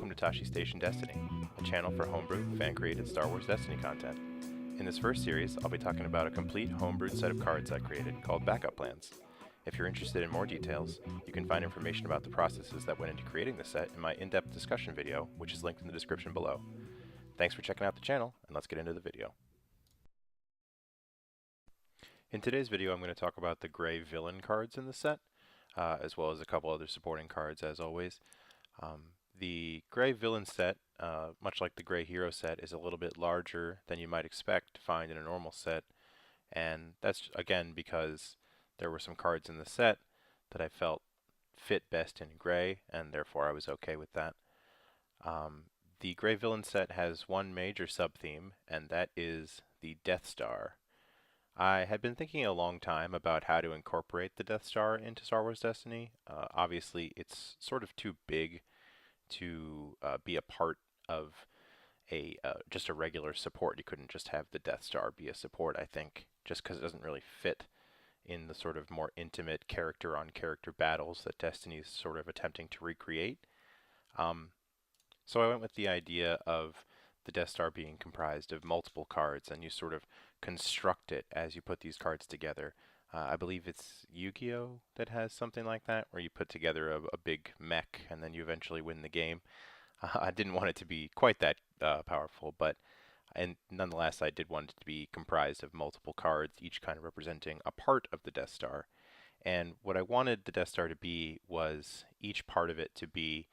Welcome to toschestationdestiny, a channel for homebrew, fan-created Star Wars Destiny content. In this first series, I'll be talking about a complete homebrewed set of cards I created called Backup Plans. If you're interested in more details, you can find information about the processes that went into creating the set in my in-depth discussion video, which is linked in the description below. Thanks for checking out the channel, and let's get into the video. In today's video, I'm going to talk about the gray villain cards in the set, as well as a couple other supporting cards as always. The gray villain set, much like the gray hero set, is a little bit larger than you might expect to find in a normal set, and that's again because there were some cards in the set that I felt fit best in gray, and therefore I was okay with that. The gray villain set has one major sub-theme, and that is the Death Star. I had been thinking a long time about how to incorporate the Death Star into Star Wars Destiny. Obviously, it's sort of too big to be a part of just a regular support. You couldn't just have the Death Star be a support, I think, just because it doesn't really fit in the sort of more intimate character-on-character battles that Destiny is sort of attempting to recreate. So I went with the idea of the Death Star being comprised of multiple cards, and you sort of construct it as you put these cards together. I believe it's Yu-Gi-Oh! That has something like that, where you put together a big mech and then you eventually win the game. I didn't want it to be quite that powerful, and nonetheless I did want it to be comprised of multiple cards, each kind of representing a part of the Death Star. And what I wanted the Death Star to be was each part of it to be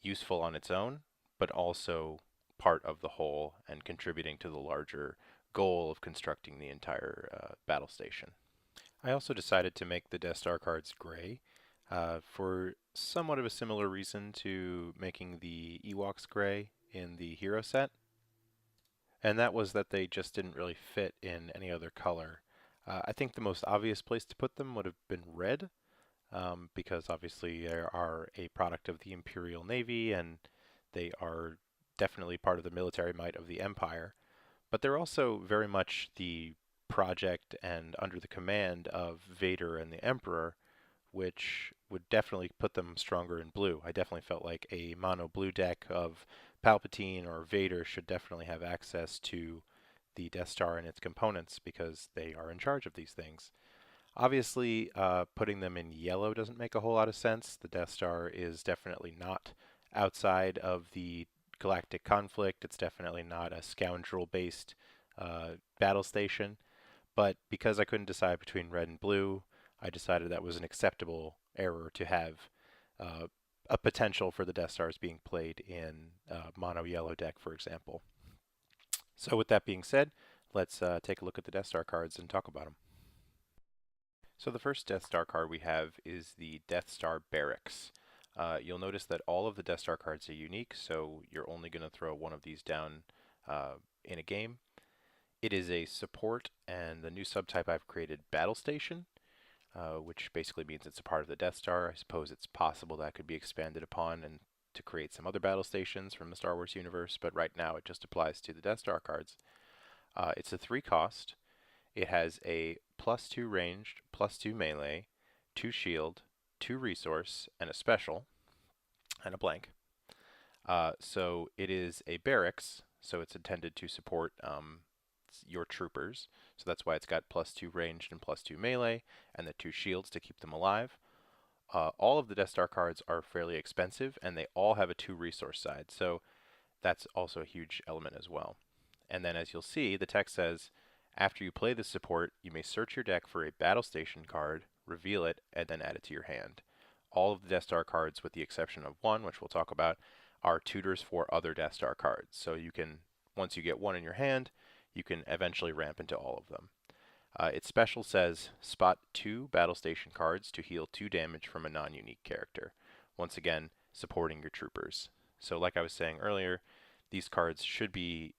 useful on its own, but also part of the whole and contributing to the larger goal of constructing the entire battle station. I also decided to make the Death Star cards gray for somewhat of a similar reason to making the Ewoks gray in the hero set, and that was that they just didn't really fit in any other color. I think the most obvious place to put them would have been red, because obviously they are a product of the Imperial Navy and they are definitely part of the military might of the Empire, but they're also very much the project and under the command of Vader and the Emperor, which would definitely put them stronger in blue. I definitely felt like a mono blue deck of Palpatine or Vader should definitely have access to the Death Star and its components because they are in charge of these things. Obviously, putting them in yellow doesn't make a whole lot of sense. The Death Star is definitely not outside of the galactic conflict. It's definitely not a scoundrel-based battle station. But because I couldn't decide between red and blue, I decided that was an acceptable error to have a potential for the Death Stars being played in mono yellow deck, for example. So with that being said, let's take a look at the Death Star cards and talk about them. So the first Death Star card we have is the Death Star Barracks. You'll notice that all of the Death Star cards are unique, so you're only going to throw one of these down in a game. It is a support, and the new subtype I've created, Battle Station, which basically means it's a part of the Death Star. I suppose it's possible that could be expanded upon and to create some other battle stations from the Star Wars universe, but right now it just applies to the Death Star cards. It's a 3 cost. It has a +2 ranged, +2 melee, 2 shield, 2 resource, and a special, and a blank. So it is a barracks, so it's intended to support your troopers. So that's why it's got +2 ranged and +2 melee, and the 2 shields to keep them alive. All of the Death Star cards are fairly expensive, and they all have a 2 resource side, so that's also a huge element as well. And then as you'll see, the text says, after you play this support, you may search your deck for a battle station card, reveal it, and then add it to your hand. All of the Death Star cards, with the exception of one, which we'll talk about, are tutors for other Death Star cards. So you can, once you get one in your hand, you can eventually ramp into all of them. Its special says, spot 2 battle station cards to heal 2 damage from a non-unique character. Once again, supporting your troopers. So like I was saying earlier, these cards should be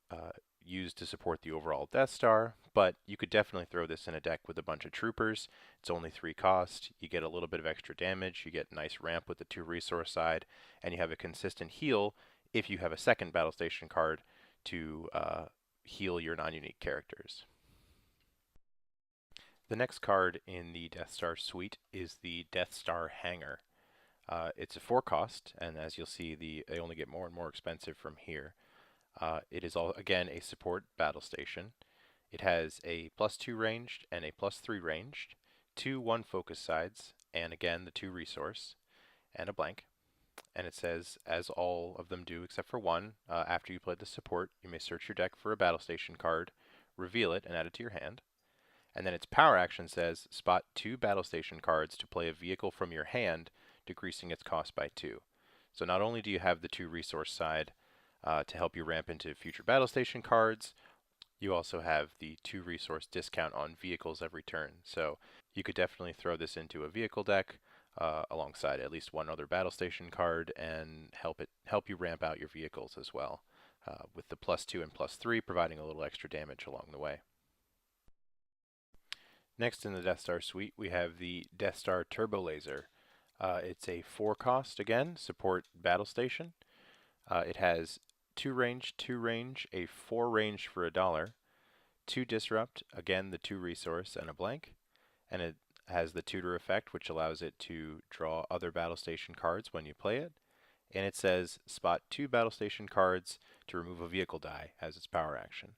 used to support the overall Death Star, but you could definitely throw this in a deck with a bunch of troopers. It's only 3 cost. You get a little bit of extra damage, you get nice ramp with the 2 resource side, and you have a consistent heal if you have a second battle station card to heal your non-unique characters. The next card in the Death Star suite is the Death Star Hangar. It's a 4 cost, and as you'll see, they only get more and more expensive from here. It is again a support battle station. It has a +2 ranged and a +3 ranged, 2 1 focus sides, and again the 2 resource, and a blank. And it says, as all of them do except for one, after you play the support, you may search your deck for a battle station card, reveal it, and add it to your hand. And then its power action says, spot 2 battle station cards to play a vehicle from your hand, decreasing its cost by 2. So not only do you have the 2 resource side to help you ramp into future battle station cards, you also have the 2 resource discount on vehicles every turn. So you could definitely throw this into a vehicle deck alongside at least one other battle station card and help you ramp out your vehicles as well, with the +2 and +3 providing a little extra damage along the way. Next in the Death Star suite, we have the Death Star Turbo Laser. It's a 4 cost, again, support battle station. It has 2 range, 2 range, a 4 range for $1, 2 disrupt, again the 2 resource, and a blank. And it has the tutor effect, which allows it to draw other battle station cards when you play it. And it says spot 2 battle station cards to remove a vehicle die as its power action.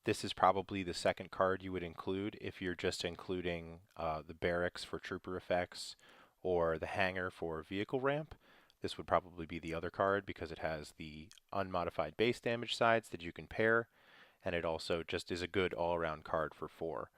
This is probably the second card you would include if you're just including the barracks for trooper effects or the hangar for vehicle ramp. This would probably be the other card because it has the unmodified base damage sides that you can pair, and it also just is a good all-around card for 4.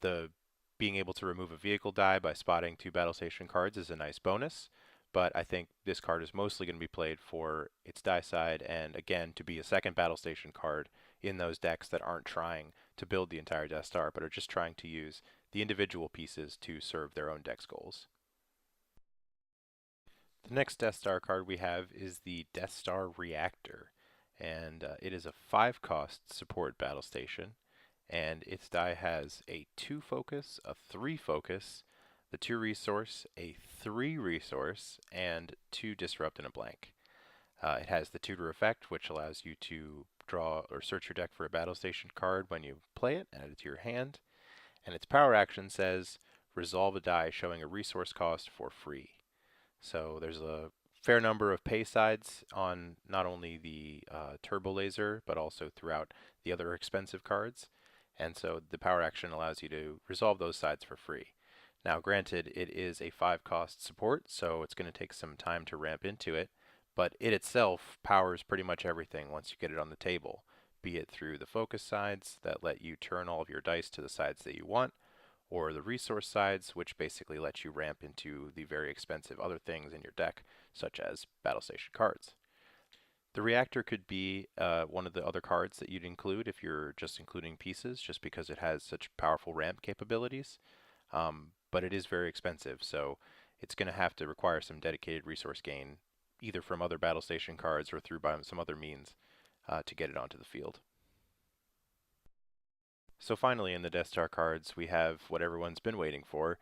The being able to remove a vehicle die by spotting 2 battle station cards is a nice bonus, but I think this card is mostly going to be played for its die side and, again, to be a second battle station card in those decks that aren't trying to build the entire Death Star, but are just trying to use the individual pieces to serve their own deck's goals. The next Death Star card we have is the Death Star Reactor, and it is a 5 cost support battle station, and its die has a 2 focus, a 3 focus, the 2 resource, a 3 resource, and 2 disrupt and a blank. It has the tutor effect, which allows you to draw or search your deck for a battle station card when you play it, add it to your hand. And its power action says, resolve a die showing a resource cost for free. So there's a fair number of pay sides on not only the Turbo Laser, but also throughout the other expensive cards. And so the power action allows you to resolve those sides for free. Now granted, it is a 5 cost support, so it's going to take some time to ramp into it, but it itself powers pretty much everything once you get it on the table, be it through the focus sides that let you turn all of your dice to the sides that you want, or the resource sides, which basically let you ramp into the very expensive other things in your deck, such as battle station cards. The reactor could be one of the other cards that you'd include if you're just including pieces, just because it has such powerful ramp capabilities. But it is very expensive, so it's going to have to require some dedicated resource gain, either from other battle station cards or through by some other means, to get it onto the field. So finally, in the Death Star cards, we have what everyone's been waiting for,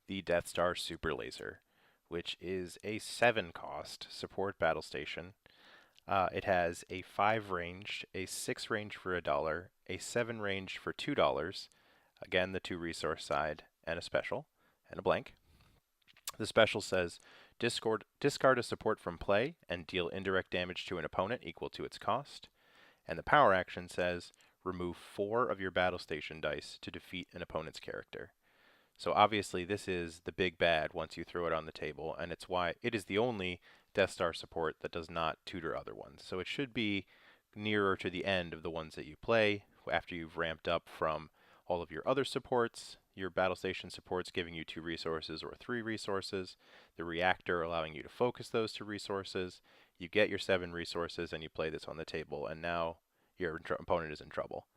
the Death Star Super Laser, which is a 7 cost support battle station. It has a 5 range, a 6 range for $1, a 7 range for $2, again the 2 resource side, and a special, and a blank. The special says, discard a support from play and deal indirect damage to an opponent equal to its cost. And the power action says, remove 4 of your battle station dice to defeat an opponent's character. So obviously this is the big bad once you throw it on the table, and it's why it is the only Death Star support that does not tutor other ones. So it should be nearer to the end of the ones that you play after you've ramped up from all of your other supports, your battle station supports giving you 2 resources or 3 resources, the reactor allowing you to focus those 2 resources, you get your 7 resources and you play this on the table, and now your opponent is in trouble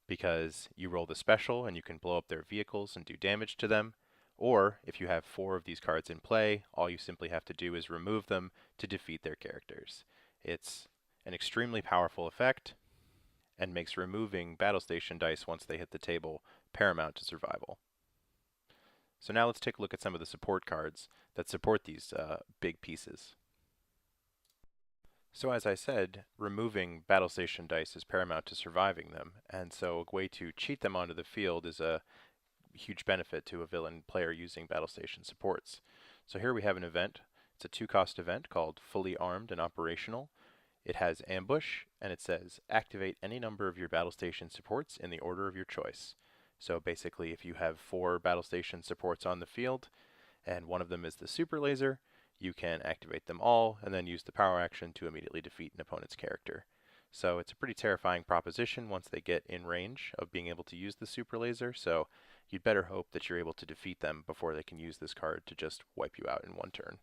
because you roll the special and you can blow up their vehicles and do damage to them. Or if you have 4 of these cards in play, all you simply have to do is remove them to defeat their characters. It's an extremely powerful effect and makes removing battle station dice once they hit the table paramount to survival. So now let's take a look at some of the support cards that support these big pieces. So as I said, removing battle station dice is paramount to surviving them, and so a way to cheat them onto the field is a huge benefit to a villain player using battle station supports. So here we have an event. It's a 2-cost event called Fully Armed and Operational. It has Ambush, and it says activate any number of your battle station supports in the order of your choice. So basically, if you have 4 battle station supports on the field, and one of them is the super laser, you can activate them all and then use the power action to immediately defeat an opponent's character. So it's a pretty terrifying proposition once they get in range of being able to use the super laser, so you'd better hope that you're able to defeat them before they can use this card to just wipe you out in one turn.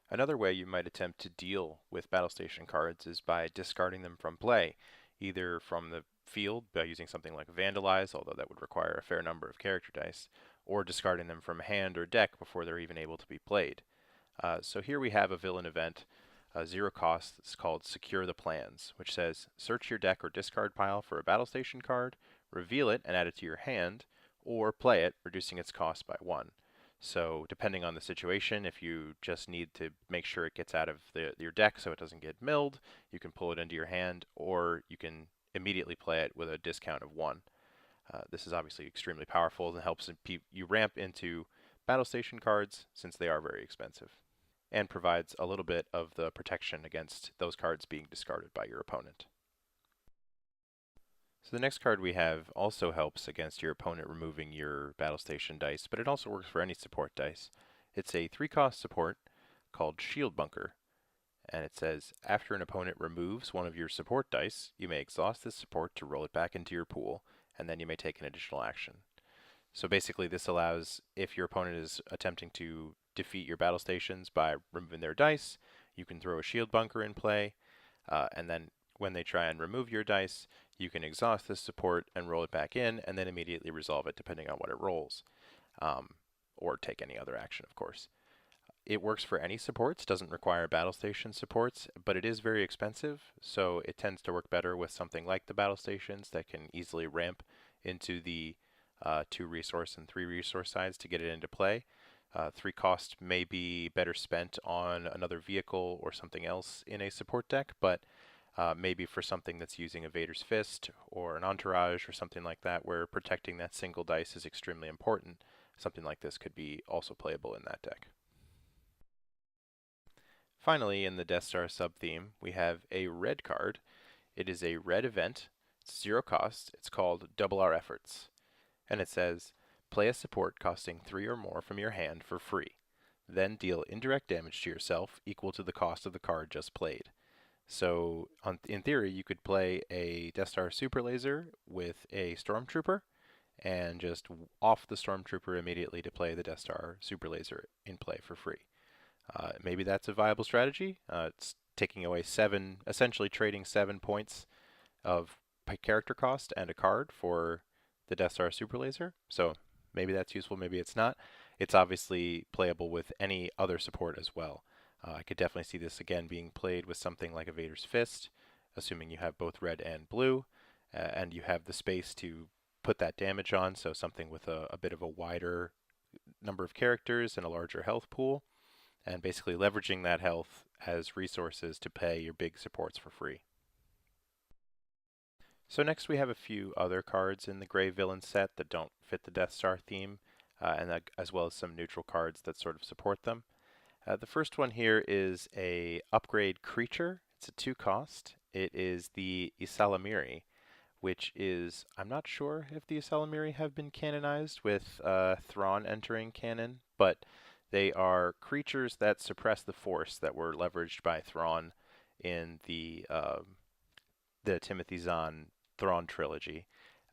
Another way you might attempt to deal with battle station cards is by discarding them from play, either from the field by using something like Vandalize, although that would require a fair number of character dice, or discarding them from hand or deck before they're even able to be played. So here we have a villain event, 0 cost. It's called Secure the Plans, which says search your deck or discard pile for a battle station card, reveal it and add it to your hand, or play it, reducing its cost by 1. So depending on the situation, if you just need to make sure it gets out of your deck so it doesn't get milled, you can pull it into your hand, or you can immediately play it with a discount of 1. This is obviously extremely powerful and helps you ramp into battle station cards since they are very expensive, and provides a little bit of the protection against those cards being discarded by your opponent. So the next card we have also helps against your opponent removing your battle station dice, but it also works for any support dice. It's a 3-cost support called Shield Bunker, and it says after an opponent removes one of your support dice, you may exhaust this support to roll it back into your pool, and then you may take an additional action. So basically this allows, if your opponent is attempting to defeat your battle stations by removing their dice, you can throw a Shield Bunker in play, and then when they try and remove your dice, you can exhaust this support and roll it back in, and then immediately resolve it depending on what it rolls, or take any other action, of course. It works for any supports, doesn't require battle station supports, but it is very expensive, so it tends to work better with something like the battle stations that can easily ramp into the 2 resource and 3 resource sides to get it into play. 3 cost may be better spent on another vehicle or something else in a support deck, but maybe for something that's using a Vader's Fist or an Entourage or something like that, where protecting that single dice is extremely important, something like this could be also playable in that deck. Finally, in the Death Star sub-theme, we have a red card. It is a red event. It's 0 cost. It's called Double Our Efforts. And it says, play a support costing 3 or more from your hand for free. Then deal indirect damage to yourself equal to the cost of the card just played. So, in theory, you could play a Death Star Super Laser with a Stormtrooper, and just off the Stormtrooper immediately to play the Death Star Super Laser in play for free. Maybe that's a viable strategy. It's taking away 7, essentially trading 7 points of character cost and a card for the Death Star Super Laser. So maybe that's useful, maybe it's not. It's obviously playable with any other support as well. I could definitely see this again being played with something like a Vader's Fist, assuming you have both red and blue, and you have the space to put that damage on, so something with a bit of a wider number of characters and a larger health pool, and basically leveraging that health as resources to pay your big supports for free. So next we have a few other cards in the Gray Villain set that don't fit the Death Star theme, as well as some neutral cards that sort of support them. The first one here is a upgrade creature. It's a 2 cost. It is the Isalamiri, which is, I'm not sure if the Isalamiri have been canonized with Thrawn entering canon, but they are creatures that suppress the Force that were leveraged by Thrawn in the Timothy Zahn Thrawn trilogy.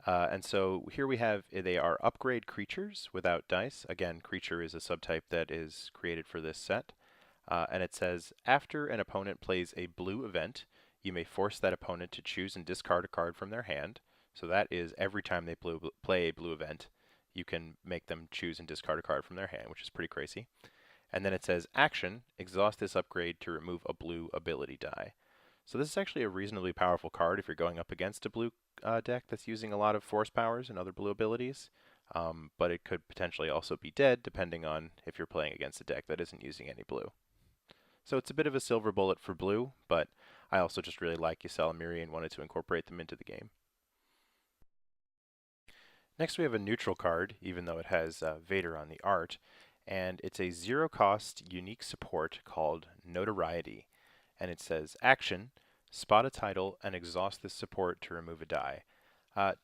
And so here we have, they are upgrade creatures without dice. Again, creature is a subtype that is created for this set. And it says, after an opponent plays a blue event, you may force that opponent to choose and discard a card from their hand. So that is every time they play a blue event, you can make them choose and discard a card from their hand, which is pretty crazy. And then it says, action, exhaust this upgrade to remove a blue ability die. So this is actually a reasonably powerful card if you're going up against a blue deck that's using a lot of force powers and other blue abilities, but it could potentially also be dead depending on if you're playing against a deck that isn't using any blue. So it's a bit of a silver bullet for blue, but I also just really like Isalamiri and wanted to incorporate them into the game. Next we have a neutral card, even though it has Vader on the art, and it's a zero-cost unique support called Notoriety. And it says, action, spot a title and exhaust this support to remove a die.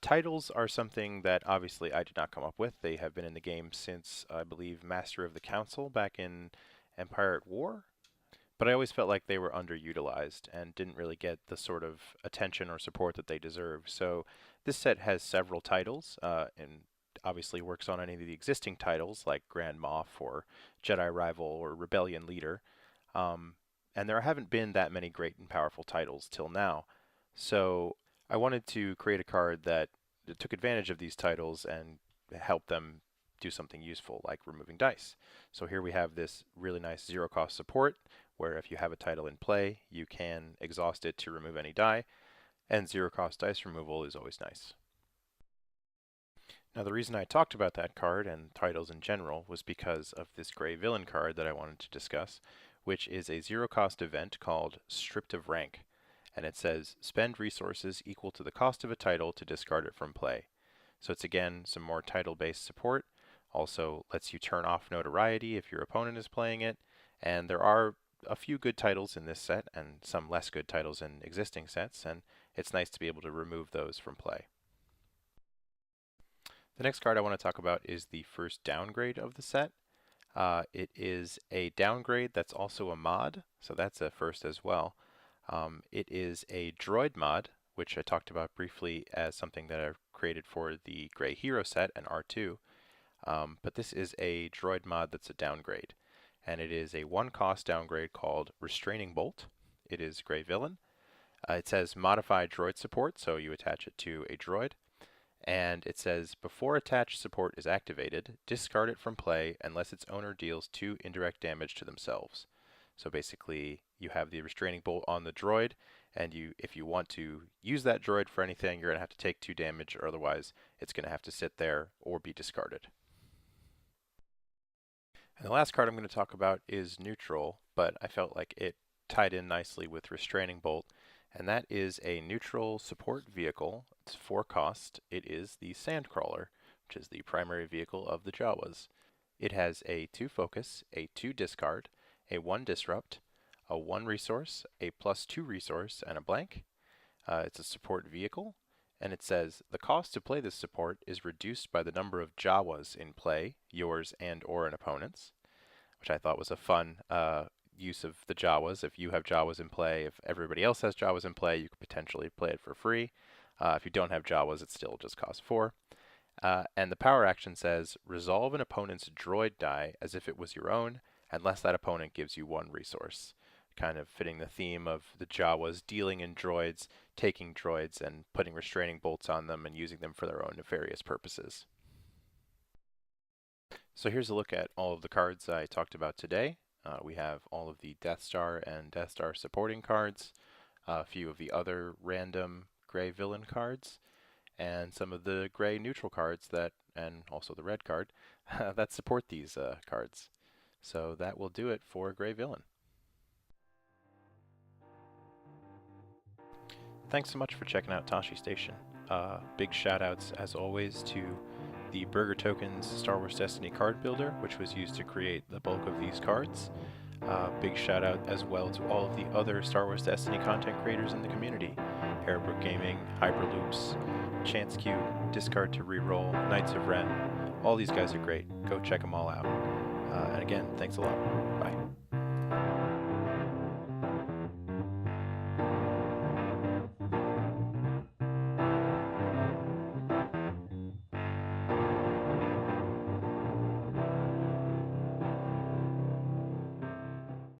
Titles are something that obviously I did not come up with. They have been in the game since, I believe, Master of the Council back in Empire at War. But I always felt like they were underutilized and didn't really get the sort of attention or support that they deserve. So this set has several titles, and obviously works on any of the existing titles like Grand Moff or Jedi Rival or Rebellion Leader. And there haven't been that many great and powerful titles till now. So I wanted to create a card that took advantage of these titles and helped them do something useful, like removing dice. So here we have this really nice zero-cost support, where if you have a title in play, you can exhaust it to remove any die, and zero-cost dice removal is always nice. Now the reason I talked about that card and titles in general was because of this Gray Villain card that I wanted to discuss, which is a zero-cost event called Stripped of Rank. And it says, spend resources equal to the cost of a title to discard it from play. So it's again some more title-based support. Also lets you turn off Notoriety if your opponent is playing it. And there are a few good titles in this set and some less good titles in existing sets, and it's nice to be able to remove those from play. The next card I want to talk about is the first downgrade of the set. It is a downgrade that's also a mod, so that's a first as well. It is a droid mod, which I talked about briefly as something that I've created for the Gray Hero set and R2. But this is a droid mod that's a downgrade. And it is a one-cost downgrade called Restraining Bolt. It is Gray Villain. It says Modify Droid Support, so you attach it to a droid. And it says, before attached support is activated, discard it from play unless its owner deals 2 indirect damage to themselves. So basically, you have the restraining bolt on the droid, and if you want to use that droid for anything, you're going to have to take 2 damage, or otherwise it's going to have to sit there or be discarded. And the last card I'm going to talk about is neutral, but I felt like it tied in nicely with restraining bolt, and that is a neutral support vehicle. It's 4 cost. It is the Sandcrawler, which is the primary vehicle of the Jawas. It has a 2 focus, a 2 discard, a 1 disrupt, a 1 resource, a +2 resource, and a blank. It's a support vehicle, and it says, the cost to play this support is reduced by the number of Jawas in play, yours and or an opponent's, which I thought was a fun use of the Jawas. If you have Jawas in play, if everybody else has Jawas in play, you could potentially play it for free. If you don't have Jawas, it still just costs 4. And the power action says, resolve an opponent's droid die as if it was your own, unless that opponent gives you 1 resource. Kind of fitting the theme of the Jawas dealing in droids, taking droids, and putting restraining bolts on them and using them for their own nefarious purposes. So here's a look at all of the cards I talked about today. We have all of the Death Star and Death Star supporting cards, a few of the other random Gray Villain cards, and some of the Gray neutral cards and also the red card, that support these cards. So that will do it for Gray Villain. Thanks so much for checking out Toshi Station. Big shout outs as always to the Burger Tokens Star Wars Destiny card builder, which was used to create the bulk of these cards. Big shout out as well to all of the other Star Wars Destiny content creators in the community. Hairbrook Gaming, Hyperloops, Chance Q, Discard to Reroll, Knights of Ren. All these guys are great. Go check them all out. And again, thanks a lot. Bye.